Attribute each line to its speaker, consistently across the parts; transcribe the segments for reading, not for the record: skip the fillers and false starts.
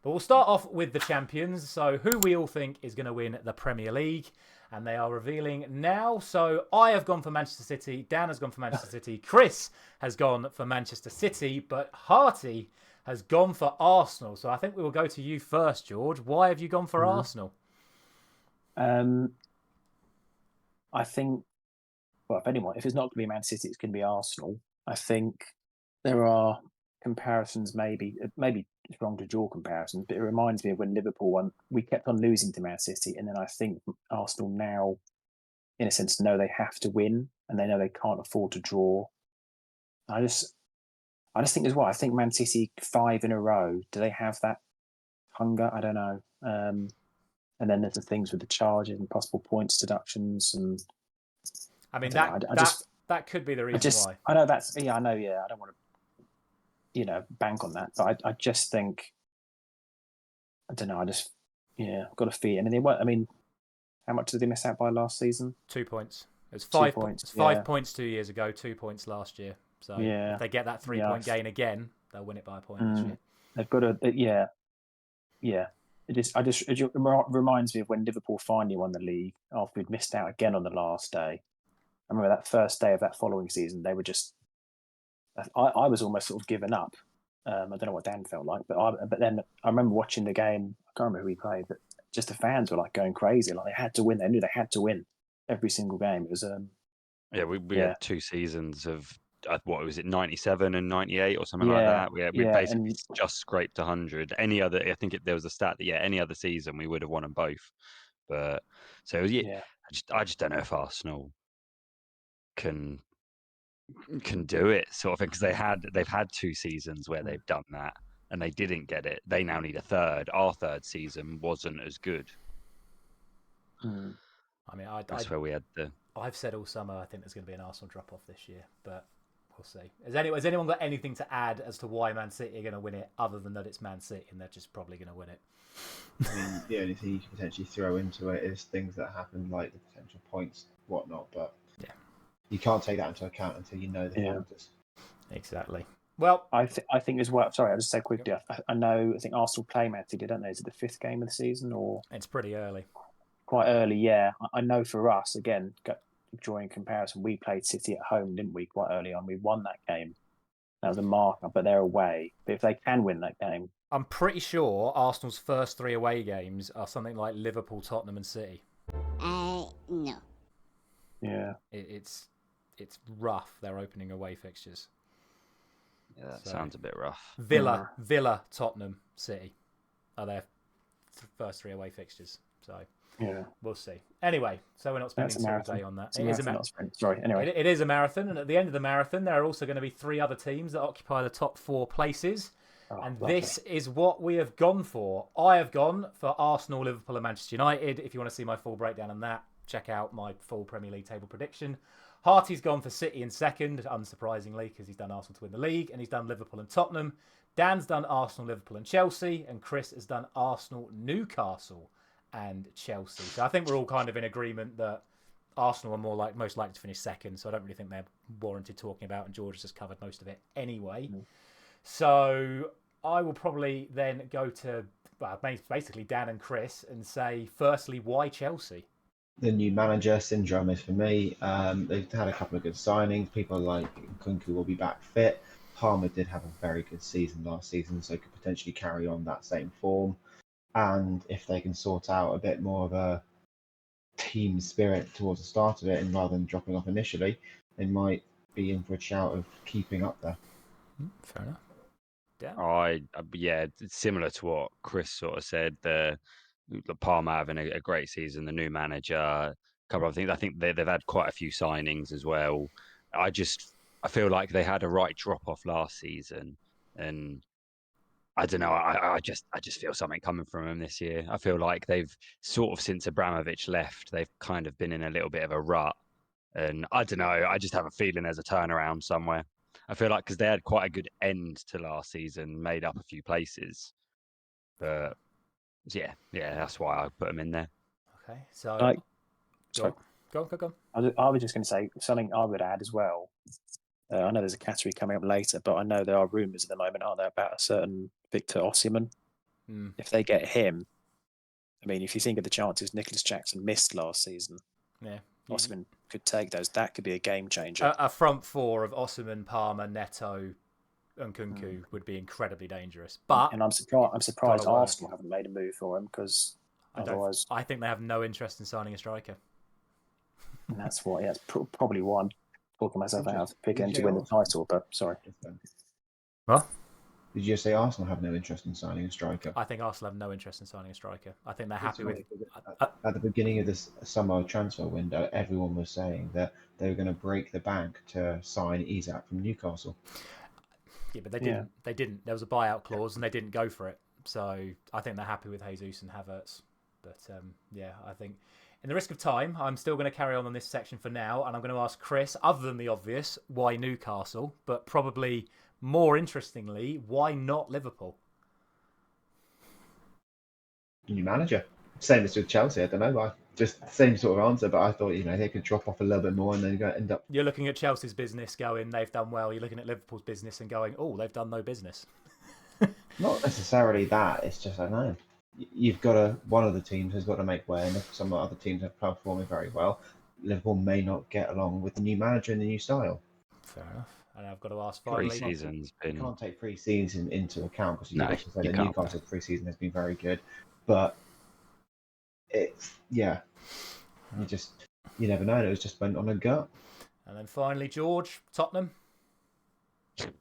Speaker 1: But we'll start off with the champions. So who we all think is going to win the Premier League. And they are revealing now. So I have gone for Manchester City. Dan has gone for Manchester City. Chris has gone for Manchester City. But Harty has gone for Arsenal. So I think we will go to you first, George. Why have you gone for Arsenal?
Speaker 2: I think, well, if it's not going to be Man City, it's going to be Arsenal. I think there are comparisons, maybe it's wrong to draw comparisons, but it reminds me of when Liverpool won. We kept on losing to Man City, and then I think Arsenal now, in a sense, know they have to win, and they know they can't afford to draw. I just think as well. I think Man City 5 in a row. Do they have that hunger? I don't know. And then there's the things with the charges and possible points deductions, and
Speaker 1: I mean that could be the reason why.
Speaker 2: I know that's I know. Yeah, I don't want to bank on that, but I just think I don't know. I've got a feel. I mean, they weren't. I mean, how much did they miss out by last season?
Speaker 1: 2 points. It was 5 points. It's 5 points 2 years ago. 2 points last year. So if they get that 3-point gain again, they'll win it by a point this year.
Speaker 2: They've got a It reminds me of when Liverpool finally won the league after we'd missed out again on the last day. I remember that first day of that following season, they were just. I was almost sort of given up. I don't know what Dan felt like, but then I remember watching the game. I can't remember who we played, but just the fans were like going crazy. Like they had to win. They knew they had to win every single game. It was
Speaker 3: we had 2 seasons of what was it, 97 and 98 or something like that. We basically just scraped 100. Any other, I think there was a stat that any other season we would have won them both. But so I just don't know if Arsenal can do it, sort of thing, because they've had 2 seasons where they've done that and they didn't get it. They now need a third. Our third season wasn't as good.
Speaker 1: I mean,
Speaker 3: that's where we had the.
Speaker 1: I've said all summer I think there's going to be an Arsenal drop off this year, but we'll see. Has anyone got anything to add as to why Man City are going to win it, other than that it's Man City and they're just probably going to win it?
Speaker 4: I mean, the only thing you can potentially throw into it is things that happen, like the potential points, whatnot, but you can't take that into account until you know the factors.
Speaker 1: Exactly. Well,
Speaker 2: I think as well. Sorry, I'll just say quickly. I think Arsenal play Man City, don't they? Is it the 5th game of the season, or
Speaker 1: it's pretty early?
Speaker 2: Quite early, yeah. I know for us, again, drawing comparison, we played City at home, didn't we? Quite early on, we won that game. That was a marker, but they're away. But if they can win that game,
Speaker 1: I'm pretty sure Arsenal's first 3 away games are something like Liverpool, Tottenham, and City.
Speaker 5: No.
Speaker 2: Yeah.
Speaker 1: It's rough. Their opening away fixtures.
Speaker 3: Yeah, that sounds a bit rough.
Speaker 1: Villa, Tottenham, City are their first 3 away fixtures. So we'll see. Anyway, so we're not spending all day on that.
Speaker 2: It is a marathon. Sorry. Anyway,
Speaker 1: it is a marathon, and at the end of the marathon, there are also going to be 3 other teams that occupy the top 4 places. This is what we have gone for. I have gone for Arsenal, Liverpool, and Manchester United. If you want to see my full breakdown on that, check out my full Premier League table prediction. Harty's gone for City in second, unsurprisingly, because he's done Arsenal to win the league, and he's done Liverpool and Tottenham. Dan's done Arsenal, Liverpool, and Chelsea, and Chris has done Arsenal, Newcastle, and Chelsea. So I think we're all kind of in agreement that Arsenal are most likely to finish second, so I don't really think they're warranted talking about, and George has just covered most of it anyway. So I will probably then go to basically Dan and Chris and say, firstly, why Chelsea?
Speaker 4: The new manager syndrome is for me. They've had a couple of good signings. People like Nkunku will be back fit. Palmer did have a very good season last season, so could potentially carry on that same form. And if they can sort out a bit more of a team spirit towards the start of it, and rather than dropping off initially, they might be in for a shout of keeping up there.
Speaker 1: Fair enough.
Speaker 3: It's similar to what Chris sort of said. The Palmer having a great season, the new manager, a couple of things. I think they've had quite a few signings as well. I feel like they had a right drop off last season, and I don't know. I just feel something coming from them this year. I feel like they've sort of, since Abramovich left, they've kind of been in a little bit of a rut, and I don't know. I just have a feeling there's a turnaround somewhere. I feel like because they had quite a good end to last season, made up a few places, but. Yeah, that's why I put them in there.
Speaker 1: Okay, so go on.
Speaker 2: I was just going to say something I would add as well. I know there's a category coming up later, but I know there are rumours at the moment, aren't there, about a certain Victor Osimhen If they get him, I mean, if you think of the chances Nicholas Jackson missed last season,
Speaker 1: Yeah.
Speaker 2: Osimhen could take those. That could be a game changer.
Speaker 1: A front four of Osimhen, Palmer, Neto, and Kunku would be incredibly dangerous. But
Speaker 2: and I'm surprised
Speaker 1: gotta work.
Speaker 2: Arsenal haven't made a move for him, because otherwise,
Speaker 1: I think they have no interest in signing a striker.
Speaker 2: and that's why. Yeah, that's probably why I'm talking myself out of picking to win the title. But sorry.
Speaker 1: What?
Speaker 4: Did you say Arsenal have no interest in signing a striker?
Speaker 1: I think Arsenal have no interest in signing a striker. I think they're happy with.
Speaker 4: At the beginning of this summer transfer window, everyone was saying that they were going to break the bank to sign Isak from Newcastle.
Speaker 1: Yeah, but they didn't. They didn't. There was a buyout clause, and they didn't go for it. So I think they're happy with Jesus and Havertz. But yeah, I think in the risk of time, I'm still going to carry on this section for now, and I'm going to ask Chris, other than the obvious, why Newcastle, but probably more interestingly, why not Liverpool?
Speaker 4: New manager. Same as with Chelsea. I don't know. Just the same sort of answer, but I thought they could drop off a little bit more and then go end up.
Speaker 1: You're looking at Chelsea's business, going, they've done well. You're looking at Liverpool's business and going, oh, they've done no business.
Speaker 4: Not necessarily that. It's just, I don't know. You've got to. One of the teams has got to make way, and if some other teams are performing very well, Liverpool may not get along with the new manager and the new style.
Speaker 1: Fair enough. And I've got to ask finally.
Speaker 3: Pre-season's been.
Speaker 4: You can't take pre-season into account, because you
Speaker 3: No,
Speaker 4: also say
Speaker 3: you
Speaker 4: that
Speaker 3: can't.
Speaker 4: Newcastle pre-season has been very good, but it's you never know. It was just went on a gut.
Speaker 1: And then finally, George, Tottenham.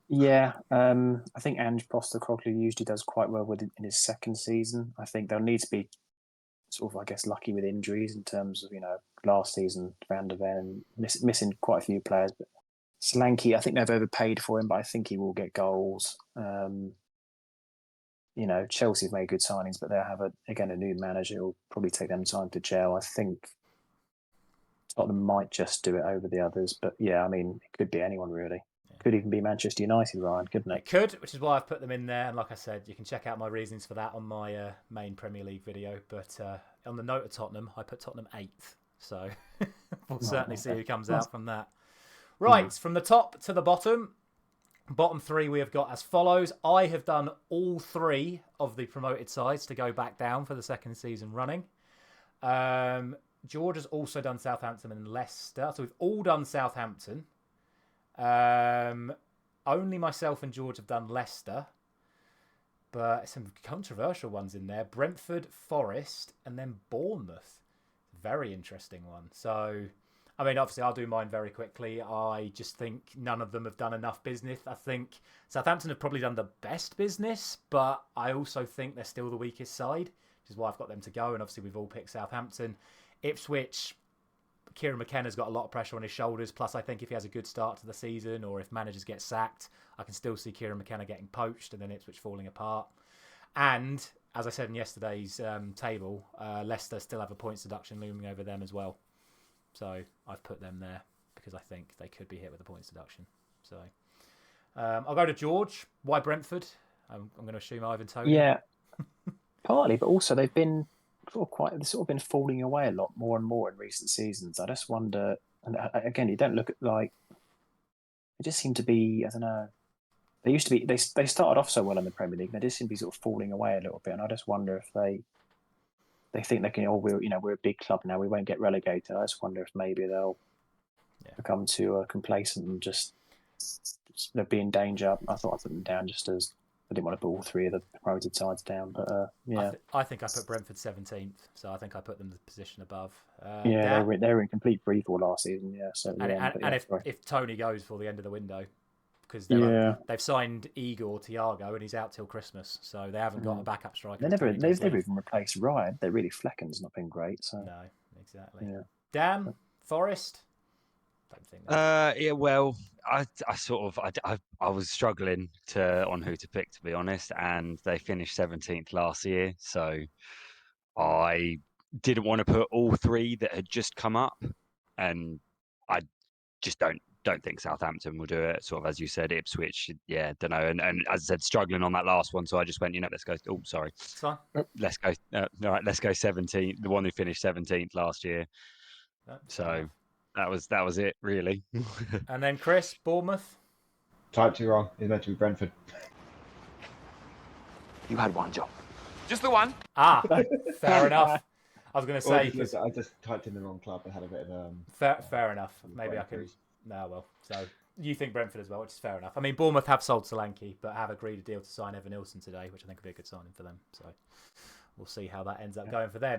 Speaker 2: Yeah, I think Ange Postecoglou usually does quite well with it in his second season. I think they'll need to be sort of, I guess, lucky with injuries in terms of, last season, Van der Ven missing quite a few players. But Solanke, I think they've overpaid for him, but I think he will get goals. Chelsea have made good signings, but they'll have, a new manager. It'll probably take them time to gel. I think Tottenham might just do it over the others. But yeah, I mean, it could be anyone really. Could even be Manchester United, Ryan, couldn't it?
Speaker 1: It could, which is why I've put them in there. And like I said, you can check out my reasons for that on my main Premier League video. But on the note of Tottenham, I put Tottenham 8th. So we'll certainly see who comes out from that. Right, from the top to the bottom three we have got as follows. I have done all three of the promoted sides to go back down for the second season running. George has also done Southampton and Leicester. So we've all done Southampton. Only myself and George have done Leicester, but some controversial ones in there. Brentford, Forest, and then Bournemouth. Very interesting one. So, I mean, obviously I'll do mine very quickly. I just think none of them have done enough business. I think Southampton have probably done the best business, but I also think they're still the weakest side, which is why I've got them to go. And obviously we've all picked Southampton. Ipswich, Kieran McKenna's got a lot of pressure on his shoulders. Plus, I think if he has a good start to the season, or if managers get sacked, I can still see Kieran McKenna getting poached and then Ipswich falling apart. And as I said in yesterday's table, Leicester still have a points deduction looming over them as well. So I've put them there because I think they could be hit with a points deduction. So I'll go to George. Why Brentford? I'm going to assume Ivan Toney.
Speaker 2: Yeah, partly, but also they've been they've been falling away a lot more and more in recent seasons. I just wonder, and again, you don't look at they just seem to be, I don't know. They used to be, they started off so well in the Premier League. They just seem to be sort of falling away a little bit, and I just wonder if they think they can. We're a big club now. We won't get relegated. I just wonder if maybe they'll become too complacent and just they'll be in danger. I thought I put them down just as. I didn't want to put all three of the promoted sides down, but yeah.
Speaker 1: I think I put Brentford 17th, so I think I put them the position above.
Speaker 2: They were in complete freefall last season, yeah. So
Speaker 1: if Tony goes for the end of the window, because they've signed Igor Thiago and he's out till Christmas, so they haven't got a backup striker.
Speaker 2: They've never even replaced Ryan. They're really Flecken's not been great. So
Speaker 1: no, exactly.
Speaker 2: Yeah.
Speaker 1: Dan, Forest. Don't think.
Speaker 3: Yeah, well, I was struggling on who to pick, to be honest, and they finished 17th last year, so I didn't want to put all three that had just come up, and I just don't think Southampton will do it. Sort of as you said, Ipswich, yeah, don't know, and as I said, struggling on that last one, so I just went, let's go. Oh, sorry,
Speaker 1: it's fine.
Speaker 3: Let's go. All right, let's go 17th. The one who finished 17th last year. So. That was it, really.
Speaker 1: And then Chris, Bournemouth.
Speaker 4: Typed too wrong. It's meant to be Brentford.
Speaker 5: You had one job. Just the one.
Speaker 1: Ah, fair enough. I was going to
Speaker 4: Or
Speaker 1: say,
Speaker 4: I just typed in the wrong club and had a bit of
Speaker 1: fair enough. Maybe I can. No, well, so you think Brentford as well, which is fair enough. I mean, Bournemouth have sold Solanke, but have agreed a deal to sign Evan Nilsson today, which I think would be a good signing for them. So we'll see how that ends up going for them.